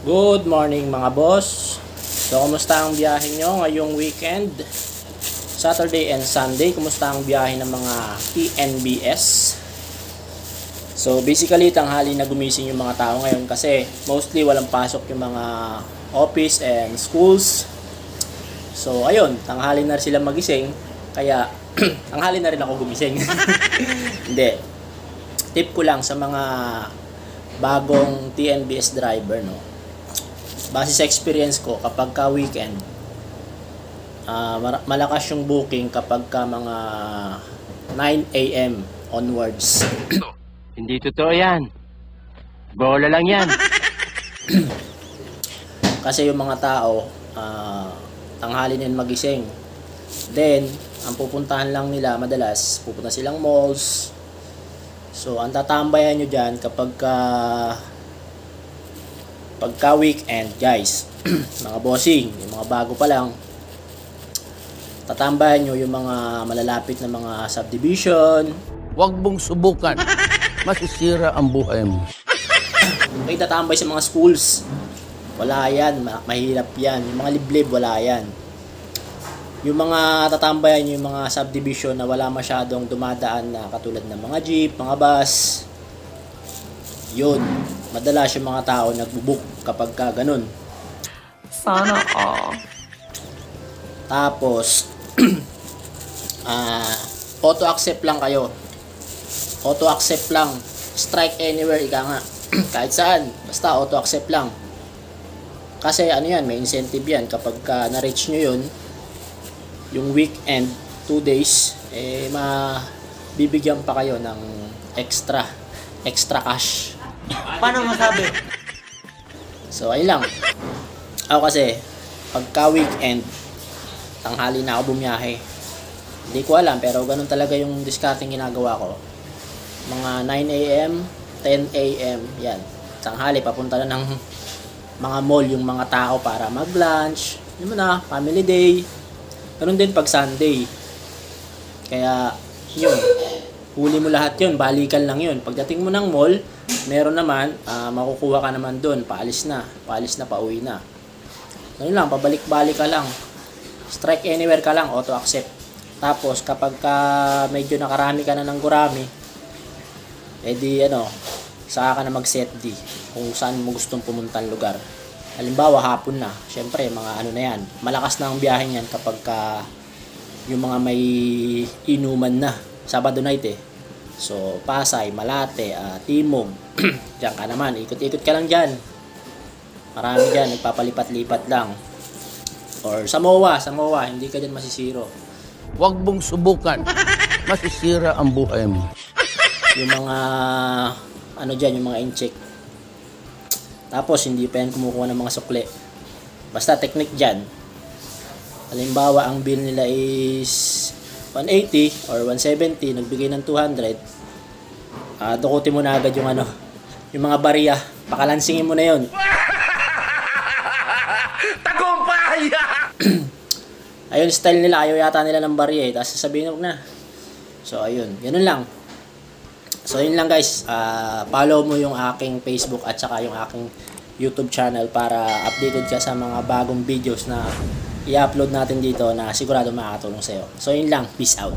Good morning mga boss. So, kumusta ang biyahe nyo ngayong weekend? Saturday and Sunday, kumusta ang biyahe ng mga TNBS? So, basically, tanghali na gumising yung mga tao ngayon kasi mostly walang pasok yung mga office and schools. So, ayun, tanghali na sila magising. Kaya, tanghali na rin ako gumising. Hindi. Tip ko lang sa mga bagong TNBS driver, no? Base sa experience ko, kapag ka weekend, malakas yung booking kapag ka mga 9 a.m. onwards. Hindi totoo yan. Bola lang yan. Kasi yung mga tao, tanghali na magising. Then, ang pupuntahan lang nila madalas, pupunta silang malls. So, ang tatambayan nyo dyan pagka weekend, guys, mga bossing, yung mga bago pa lang, tatambayan nyo yung mga malalapit na mga subdivision. Huwag mong subukan. Masisira ang buhay mo. May tatambay sa mga schools. Wala yan, mahirap yan. Yung mga liblib, wala yan. Yung mga tatambayan, yung mga subdivision na wala masyadong dumadaan na katulad ng mga jeep, mga bus, yun. Madalas yung mga tao nagbubook kapag ka ganun. Sana all. Tapos, auto-accept lang kayo. Auto-accept lang. Strike anywhere, ika nga. Kahit saan. Basta auto-accept lang. Kasi ano yan, may incentive yan. Kapag ka na-reach nyo yun, yung weekend, 2 days, bibigyan pa kayo ng extra cash. Paano masabi? So, ayun lang. Ako kasi, pagka weekend, tanghali na ako bumiyahe. Hindi ko alam, pero ganun talaga yung discarding ginagawa ko. Mga 9 a.m., 10 a.m., yan. Tanghali, papunta na ng mga mall yung mga tao para mag-lunch. Yun mo na, family day. Ganun din pag Sunday. Kaya, yun. Huli mo lahat yun, balikan lang yun. Pagdating mo ng mall, meron naman, makukuha ka naman dun, paalis na, pauwi na. Ganun lang, pabalik-balik ka lang. Strike anywhere ka lang, auto-accept. Tapos, kapag medyo nakarami ka na ng gurami, saka ka na mag-set D kung saan mo gustong pumuntang lugar. Halimbawa, hapon na. Siyempre, mga na yan. Malakas na ang biyahe niyan kapag yung mga may inuman na. Sabado night eh. So, Pasay, Malate, Timog. Diyan ka naman. Ikot-ikot ka lang dyan. Marami dyan. Nagpapalipat-lipat lang. Or sa MOA. Hindi ka dyan masisiro. Huwag mong subukan. Masisira ang buhay mo. Yung mga, dyan, yung mga in-check. Tapos, hindi pa yan kumukuha ng mga sukle. Basta, technique dyan. Halimbawa, ang bill nila is 180 or 170, nagbigay ng 200, dukutin mo na agad yung yung mga bariya, pakalansingin mo na yun. Tagumpay! Ayun, style nila, ayaw yata nila ng bariya tapos sasabihin na. So ayun, ganun lang. So yun lang guys, follow mo yung aking Facebook at saka yung aking YouTube channel para updated ka sa mga bagong videos na i-upload natin dito na sigurado makakatulong sa'yo. So yun lang, peace out.